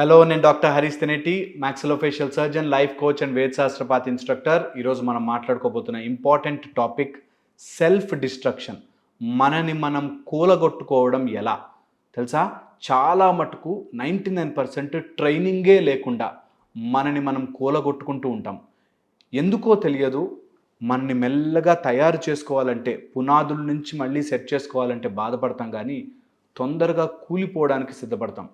Hello, నేను doctor Harish Teneti, maxillofacial surgeon, life coach and వేదశాస్త్రపాత్ instructor. ఈరోజు మనం మాట్లాడుకోబోతున్న ఇంపార్టెంట్ టాపిక్ సెల్ఫ్ డిస్ట్రక్షన్. మనని మనం కూలగొట్టుకోవడం ఎలా తెలుసా? చాలా మటుకు 99% ట్రైనింగే లేకుండా మనని మనం కూలగొట్టుకుంటూ ఉంటాం. ఎందుకో తెలియదు, మనని మెల్లగా తయారు చేసుకోవాలంటే, పునాదుల నుంచి మళ్ళీ సెట్ చేసుకోవాలంటే బాధపడతాం, కానీ తొందరగా కూలిపోవడానికి సిద్ధపడతాం.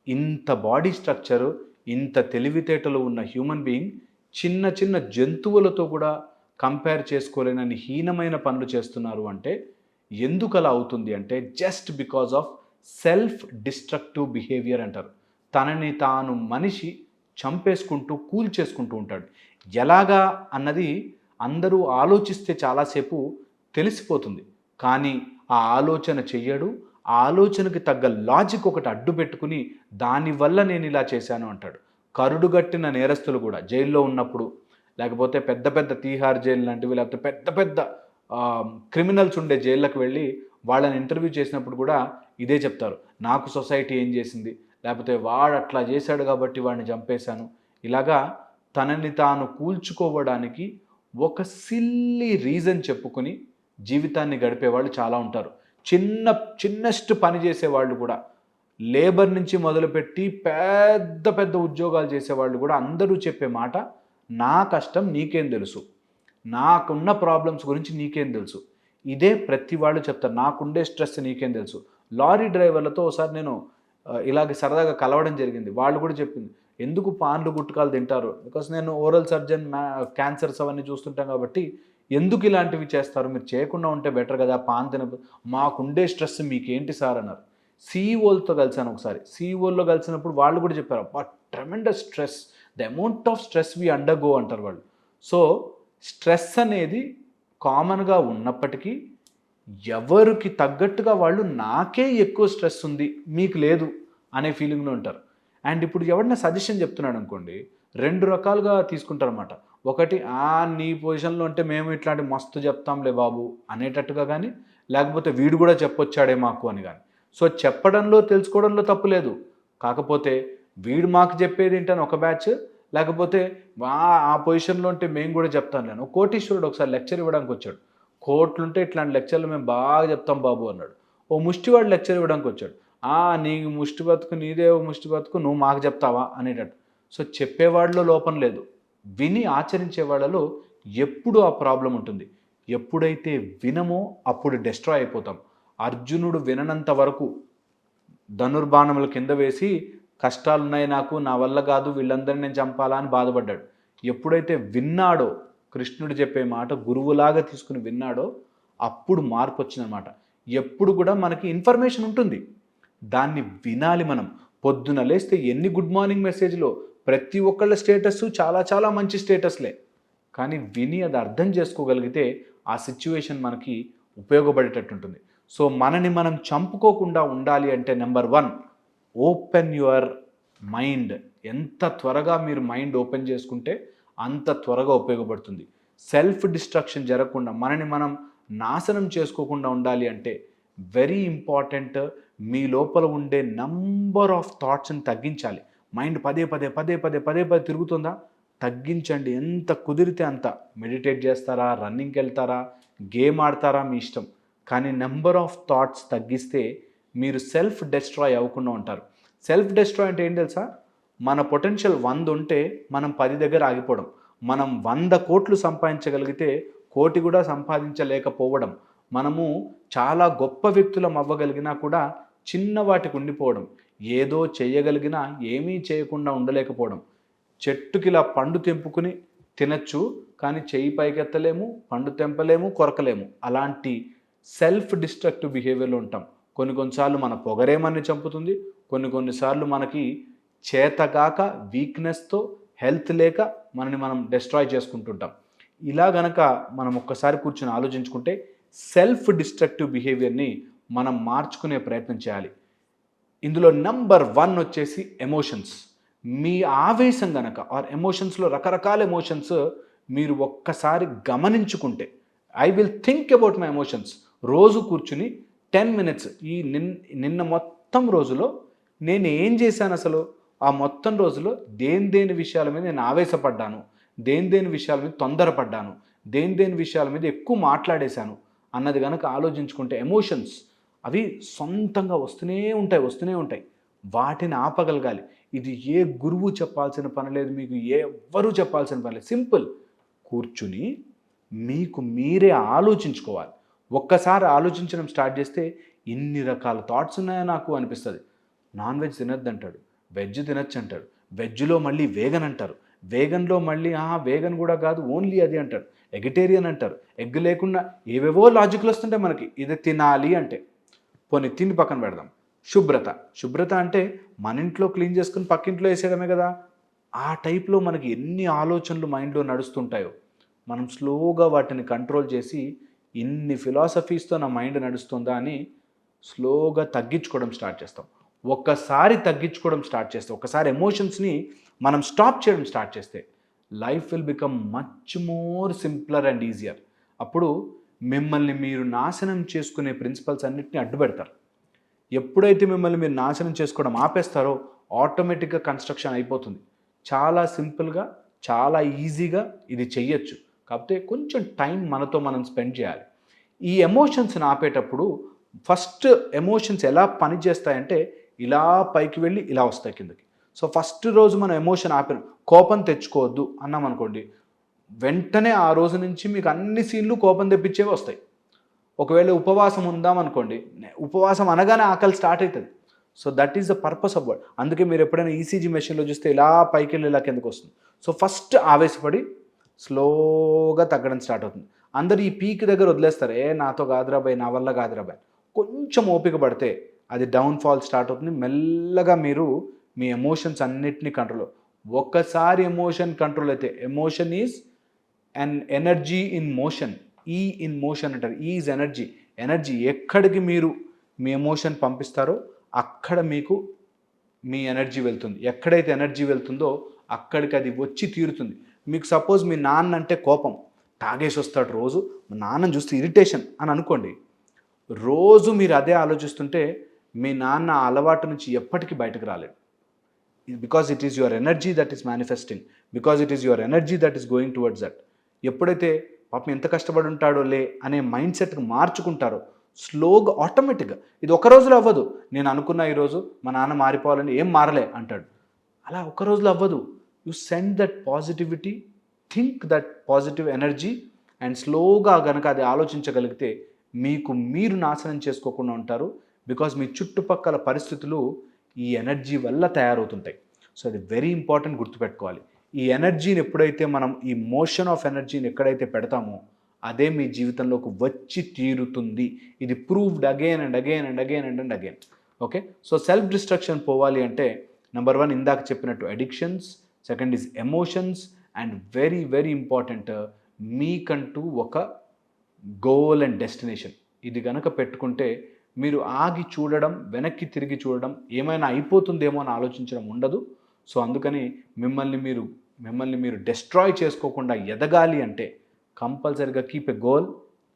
ఇంత బాడీ స్ట్రక్చరు, ఇంత తెలివితేటలు ఉన్న హ్యూమన్ బీయింగ్ చిన్న చిన్న జంతువులతో కూడా కంపేర్ చేసుకోలేనని హీనమైన పనులు చేస్తున్నారు అంటే ఎందుకు అలా అవుతుంది అంటే just because of self destructive behaviour అంటారు. తనని తాను మనిషి చంపేసుకుంటూ కూల్చేసుకుంటూ ఉంటాడు. ఎలాగా అన్నది అందరూ ఆలోచిస్తే చాలాసేపు తెలిసిపోతుంది, కానీ ఆ ఆలోచన చెయ్యడు. ఆ ఆలోచనకి తగ్గ లాజిక్ ఒకటి అడ్డు పెట్టుకుని దానివల్ల నేను ఇలా చేశాను అంటాడు. కరుడుగట్టిన నేరస్తులు కూడా జైల్లో ఉన్నప్పుడు, లేకపోతే పెద్ద పెద్ద తీహార్ జైలు లాంటివి, లేకపోతే పెద్ద పెద్ద క్రిమినల్స్ ఉండే జైళ్ళకి వెళ్ళి వాళ్ళని ఇంటర్వ్యూ చేసినప్పుడు కూడా ఇదే చెప్తారు. నాకు సొసైటీ ఏం చేసింది, లేకపోతే వాడు అట్లా చేశాడు కాబట్టి వాడిని చంపేశాను. ఇలాగా తనని తాను కూల్చుకోవడానికి ఒక సిల్లీ రీజన్ చెప్పుకొని జీవితాన్ని గడిపేవాళ్ళు చాలా ఉంటారు. చిన్నెస్ట్ పని చేసేవాళ్ళు కూడా, లేబర్ నుంచి మొదలుపెట్టి పెద్ద పెద్ద ఉద్యోగాలు చేసేవాళ్ళు కూడా అందరూ చెప్పే మాట, నా కష్టం నీకేం తెలుసు, నాకున్న ప్రాబ్లమ్స్ గురించి నీకేం తెలుసు. ఇదే ప్రతి వాళ్ళు చెప్తారు, నాకుండే స్ట్రెస్ నీకేం తెలుసు. లారీ డ్రైవర్లతో ఒకసారి నేను ఇలాగ సరదాగా కలవడం జరిగింది. వాళ్ళు కూడా చెప్పింది, ఎందుకు పాన్లు గుట్కాలు తింటారు, బికాస్ నేను ఓరల్ సర్జన్, క్యాన్సర్స్ అవన్నీ చూస్తుంటాం కాబట్టి ఎందుకు ఇలాంటివి చేస్తారు, మీరు చేయకుండా ఉంటే బెటర్ కదా, పాన్ తిన, మాకుండే స్ట్రెస్ మీకేంటి సార్ అన్నారు. సీఈఓలతో కలిసాను ఒకసారి. సీఈఓల్లో కలిసినప్పుడు వాళ్ళు కూడా చెప్పారు, but tremendous stress, the amount of stress we undergo అంటారు వాళ్ళు. సో స్ట్రెస్ అనేది కామన్గా ఉన్నప్పటికీ ఎవరికి తగ్గట్టుగా వాళ్ళు నాకే ఎక్కువ స్ట్రెస్ ఉంది మీకు లేదు అనే ఫీలింగ్లో ఉంటారు. అండ్ ఇప్పుడు ఎవరైనా సజెషన్ చెప్తున్నాడు అనుకోండి, రెండు రకాలుగా తీసుకుంటారన్నమాట. ఒకటి, నీ పొజిషన్లో ఉంటే మేము ఇట్లాంటి మస్తు చెప్తాంలే బాబు అనేటట్టుగా, కానీ లేకపోతే వీడు కూడా చెప్పొచ్చాడే మాకు అని కానీ. సో చెప్పడంలో తెలుసుకోవడంలో తప్పు లేదు, కాకపోతే వీడు మాకు చెప్పేది ఏంటని ఒక బ్యాచ్, లేకపోతే ఆ పొజిషన్లో ఉంటే మేము కూడా చెప్తాను. నేను కోటీశ్వరుడు ఒకసారి లెక్చర్ ఇవ్వడానికి వచ్చాడు. కోట్లుంటే ఇట్లాంటి లెక్చర్లు మేము బాగా చెప్తాం బాబు అన్నాడు. ఓ ముష్టివాడు లెక్చర్ ఇవ్వడానికి వచ్చాడు. నీ ముష్టి బతుకు, నీదే ముష్టి బతుకు, నువ్వు మాకు చెప్తావా అనేటట్టు. సో చెప్పేవాడిలో లోపం లేదు, విని ఆచరించే వాళ్ళలో ఎప్పుడు ఆ ప్రాబ్లం ఉంటుంది. ఎప్పుడైతే వినమో అప్పుడు డిస్ట్రాయ్ అయిపోతాం. అర్జునుడు విననంత వరకు ధనుర్బాణముల కింద వేసి, కష్టాలున్నాయి నాకు, నా వల్ల కాదు, వీళ్ళందరినీ నేను చంపాలా అని బాధపడ్డాడు. ఎప్పుడైతే విన్నాడో, కృష్ణుడు చెప్పే మాట గురువులాగా తీసుకుని విన్నాడో, అప్పుడు మార్పు వచ్చిందనమాట. ఎప్పుడు కూడా మనకి ఇన్ఫర్మేషన్ ఉంటుంది, దాన్ని వినాలి మనం. పొద్దున లేస్తే ఎన్ని గుడ్ మార్నింగ్ మెసేజ్లో, ప్రతి ఒక్కళ్ళ స్టేటస్ చాలా చాలా మంచి స్టేటస్లే, కానీ విని అది అర్థం చేసుకోగలిగితే ఆ సిచ్యువేషన్ మనకి ఉపయోగపడేటట్టుంటుంది. సో మనని మనం చంపుకోకుండా ఉండాలి అంటే నెంబర్ 1, ఓపెన్ యువర్ మైండ్. ఎంత త్వరగా మీరు మైండ్ ఓపెన్ చేసుకుంటే అంత త్వరగా ఉపయోగపడుతుంది. సెల్ఫ్ డిస్ట్రక్షన్ జరగకుండా, మనని మనం నాశనం చేసుకోకుండా ఉండాలి అంటే వెరీ ఇంపార్టెంట్, మీ లోపల ఉండే నంబర్ ఆఫ్ థాట్స్ని తగ్గించాలి. మైండ్ పదే పదే తిరుగుతుందా, తగ్గించండి. ఎంత కుదిరితే అంత. మెడిటేట్ చేస్తారా, రన్నింగ్కి వెళ్తారా, గేమ్ ఆడతారా, మీ ఇష్టం, కానీ నెంబర్ ఆఫ్ థాట్స్ తగ్గిస్తే మీరు సెల్ఫ్ డిస్ట్రాయ్ అవ్వకుండా ఉంటారు. సెల్ఫ్ డిస్ట్రాయ్ అంటే ఏం తెలుసా? మన పొటెన్షియల్ 100 ఉంటే మనం 10 దగ్గర ఆగిపోవడం. మనం 100 కోట్లు సంపాదించగలిగితే 1 కోటి కూడా సంపాదించలేకపోవడం. మనము చాలా గొప్ప వ్యక్తులం అవ్వగలిగినా కూడా చిన్న వాటికి ఉండిపోవడం. ఏదో చేయగలిగినా ఏమీ చేయకుండా ఉండలేకపోవడం. చెట్టుకి ఇలా పండు తెంపుకుని తినచ్చు, కానీ చెయ్యి పైకెత్తలేము, పండు తెంపలేము, కొరకలేము. అలాంటి సెల్ఫ్ డిస్ట్రక్టివ్ బిహేవియర్లో ఉంటాం. కొన్నిసార్లు మన పొగరే మనని చంపుతుంది, కొన్నిసార్లు మనకి చేతగాక, వీక్నెస్తో, హెల్త్ లేక మనని మనం డిస్ట్రాయ్ చేసుకుంటుంటాం. ఇలా గనక మనం ఒక్కసారి కూర్చొని ఆలోచించుకుంటే సెల్ఫ్ డిస్ట్రక్టివ్ బిహేవియర్ని మనం మార్చుకునే ప్రయత్నం చేయాలి. ఇందులో నెంబర్ 1 వచ్చేసి ఎమోషన్స్. మీ ఆవేశం గనక, ఆర్ ఎమోషన్స్లో రకరకాల ఎమోషన్స్ మీరు ఒక్కసారి గమనించుకుంటే, I will think about my emotions, రోజు కూర్చుని 10 minutes, ఈ నిన్న మొత్తం రోజులో నేను ఏం చేశాను, అసలు ఆ మొత్తం రోజులో దేని విషయాల మీద నేను ఆవేశపడ్డాను, దేని విషయాల మీద తొందరపడ్డాను, దేని విషయాల మీద ఎక్కువ మాట్లాడేశాను అన్నది కనుక ఆలోచించుకుంటే ఎమోషన్స్ అవి సొంతంగా వస్తూనే ఉంటాయి. వాటిని ఆపగలగాలి. ఇది ఏ గురువు చెప్పాల్సిన పని లేదు, మీకు ఎవ్వరూ చెప్పాల్సిన పని లేదు. సింపుల్, కూర్చుని మీకు మీరే ఆలోచించుకోవాలి. ఒక్కసారి ఆలోచించడం స్టార్ట్ చేస్తే ఇన్ని రకాల థాట్స్ ఉన్నాయో నాకు అనిపిస్తుంది. నాన్ వెజ్ తినద్దు అంటాడు, వెజ్ తినచ్చు అంటాడు, వెజ్లో మళ్ళీ వేగన్ అంటారు, వేగన్లో మళ్ళీ వేగన్ కూడా కాదు ఓన్లీ అది అంటారు, ఎగిటేరియన్ అంటారు, ఎగ్ లేకుండా ఏవేవో లాజిక్లు వస్తుంటాయి మనకి ఇది తినాలి అంటే. పోనీ తిని పక్కన పెడదాం. శుభ్రత అంటే మన ఇంట్లో క్లీన్ చేసుకుని పక్కింట్లో వేసేయడమే కదా. ఆ టైప్లో మనకి ఎన్ని ఆలోచనలు మైండ్లో నడుస్తుంటాయో మనం స్లోగా వాటిని కంట్రోల్ చేసి ఇన్ని ఫిలాసఫీస్తో నా మైండ్ నడుస్తుందా అని స్లోగా తగ్గించుకోవడం స్టార్ట్ చేస్తాం. ఒక్కసారి తగ్గించుకోవడం స్టార్ట్ చేస్తే, ఒక్కసారి ఎమోషన్స్ని మనం స్టాప్ చేయడం స్టార్ట్ చేస్తే life will become much more simpler and easier. అప్పుడు మిమ్మల్ని మీరు నాశనం చేసుకునే ప్రిన్సిపల్స్ అన్నిటిని అడ్డుపెడతారు. ఎప్పుడైతే మిమ్మల్ని మీరు నాశనం చేసుకోవడం ఆపేస్తారో ఆటోమేటిక్గా కన్స్ట్రక్షన్ అయిపోతుంది. చాలా సింపుల్గా, చాలా ఈజీగా ఇది చెయ్యొచ్చు. కాకపోతే కొంచెం టైం మనతో మనం స్పెండ్ చేయాలి. ఈ ఎమోషన్స్ని ఆపేటప్పుడు ఫస్ట్ ఎమోషన్స్ ఎలా పనిచేస్తాయంటే ఇలా పైకి వెళ్ళి ఇలా వస్తాయి కిందకి. సో ఫస్ట్ రోజు మనం ఎమోషన్ ఆపే కోపం తెచ్చుకోవద్దు అన్నాం అనుకోండి, వెంటనే ఆ రోజు నుంచి మీకు అన్ని సీన్లు కోపం తెప్పించేవి వస్తాయి. ఒకవేళ ఉపవాసం ఉందామనుకోండి, ఉపవాసం అనగానే ఆకలి స్టార్ట్ అవుతుంది. So that is the purpose of word. అందుకే మీరు ఎప్పుడైనా ఈసీజీ మెషిన్లో చూస్తే ఇలా పైకి వెళ్ళి ఇలా కిందకు వస్తుంది. సో ఫస్ట్ ఆవేశపడి స్లోగా తగ్గడం స్టార్ట్ అవుతుంది. అందరు ఈ పీక్ దగ్గర వదిలేస్తారు, నాతో కాదురాబాయ్, నా వల్ల కాదురాబాయ్. కొంచెం ఓపిక పడితే అది డౌన్ఫాల్ స్టార్ట్ అవుతుంది. మెల్లగా మీరు మీ ఎమోషన్స్ అన్నిటినీ కంట్రోల్. ఒక్కసారి ఎమోషన్ కంట్రోల్ అయితే, emotion is an energy in motion. ఈ ఇన్ మోషన్ అంటారు. ఈ ఈజ్ ఎనర్జీ ఎక్కడికి మీరు మీ ఎమోషన్ పంపిస్తారో అక్కడ మీకు మీ ఎనర్జీ వెళ్తుంది. ఎక్కడైతే ఎనర్జీ వెళ్తుందో అక్కడికి అది వచ్చి తీరుతుంది. మీకు సపోజ్ మీ నాన్న అంటే కోపం, తాగేసి వస్తాడు రోజు, మా నాన్నని చూస్తే ఇరిటేషన్ అని అనుకోండి. రోజు మీరు అదే ఆలోచిస్తుంటే మీ నాన్న ఆ అలవాటు నుంచి ఎప్పటికీ బయటకు రాలేడు. Because it is your energy that is manifesting, because it is your energy that is going towards that. ఎప్పుడైతే పాపం ఎంత కష్టపడి ఉంటాడో లే అనే మైండ్ సెట్కి మార్చుకుంటారో స్లోగా ఆటోమేటిక్గా, ఇది ఒక రోజులో అవ్వదు. నేను అనుకున్నా ఈరోజు మా నాన్న మారిపోవాలని, ఏం మారలే అంటాడు. అలా ఒక రోజులో అవ్వదు. You send that positivity, think that positive energy and స్లోగా కనుక అది ఆలోచించగలిగితే మీకు మీరు నాశనం చేసుకోకుండా ఉంటారు. బికాజ్ మీ చుట్టుపక్కల పరిస్థితులు ఈ ఎనర్జీ వల్ల తయారవుతుంటాయి. సో అది వెరీ ఇంపార్టెంట్, గుర్తుపెట్టుకోవాలి. ఈ ఎనర్జీని ఎప్పుడైతే మనం ఈ మోషన్ ఆఫ్ ఎనర్జీని ఎక్కడైతే పెడతామో అదే మీ జీవితంలోకి వచ్చి తీరుతుంది. ఇది proved again and again and again and again. Okay, so self destruction పోవాలి అంటే నెంబర్ 1 ఇందాక చెప్పినట్టు addictions, second is emotions, and very very important మీకంటూ ఒక గోల్ అండ్ డెస్టినేషన్. ఇది కనుక పెట్టుకుంటే మీరు ఆగి చూడడం, వెనక్కి తిరిగి చూడడం, ఏమైనా అయిపోతుందేమో అని ఆలోచించడం ఉండదు. సో అందుకని మిమ్మల్ని మీరు డెస్ట్రాయ్ చేసుకోకుండా ఎదగాలి అంటే కంపల్సరీగా keep a goal,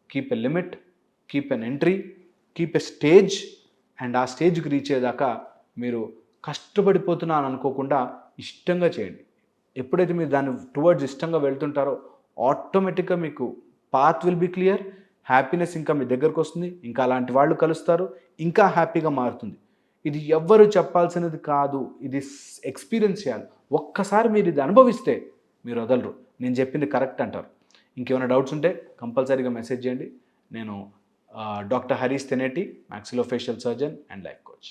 keep a limit, keep N entry, keep a stage. And ఆ స్టేజ్కి రీచ్ అయ్యేదాకా మీరు కష్టపడిపోతున్నాను అనుకోకుండా ఇష్టంగా చేయండి. ఎప్పుడైతే మీరు దాన్ని టువర్డ్స్ ఇష్టంగా వెళ్తుంటారో ఆటోమేటిక్గా మీకు path will be clear, happiness ఇంకా మీ దగ్గరకు వస్తుంది, ఇంకా అలాంటి వాళ్ళు కలుస్తారు, ఇంకా హ్యాపీగా మారుతుంది. ఇది ఎవ్వరు చెప్పాల్సినది కాదు, ఇది ఎక్స్పీరియన్స్ చేయాలి. ఒక్కసారి మీరు ఇది అనుభవిస్తే మీరు వదలరు. నేను చెప్పింది కరెక్ట్ అంటారు. ఇంకేమైనా డౌట్స్ ఉంటే కంపల్సరీగా మెసేజ్ చేయండి. నేను doctor Harish Teneti, maxillofacial surgeon and life coach.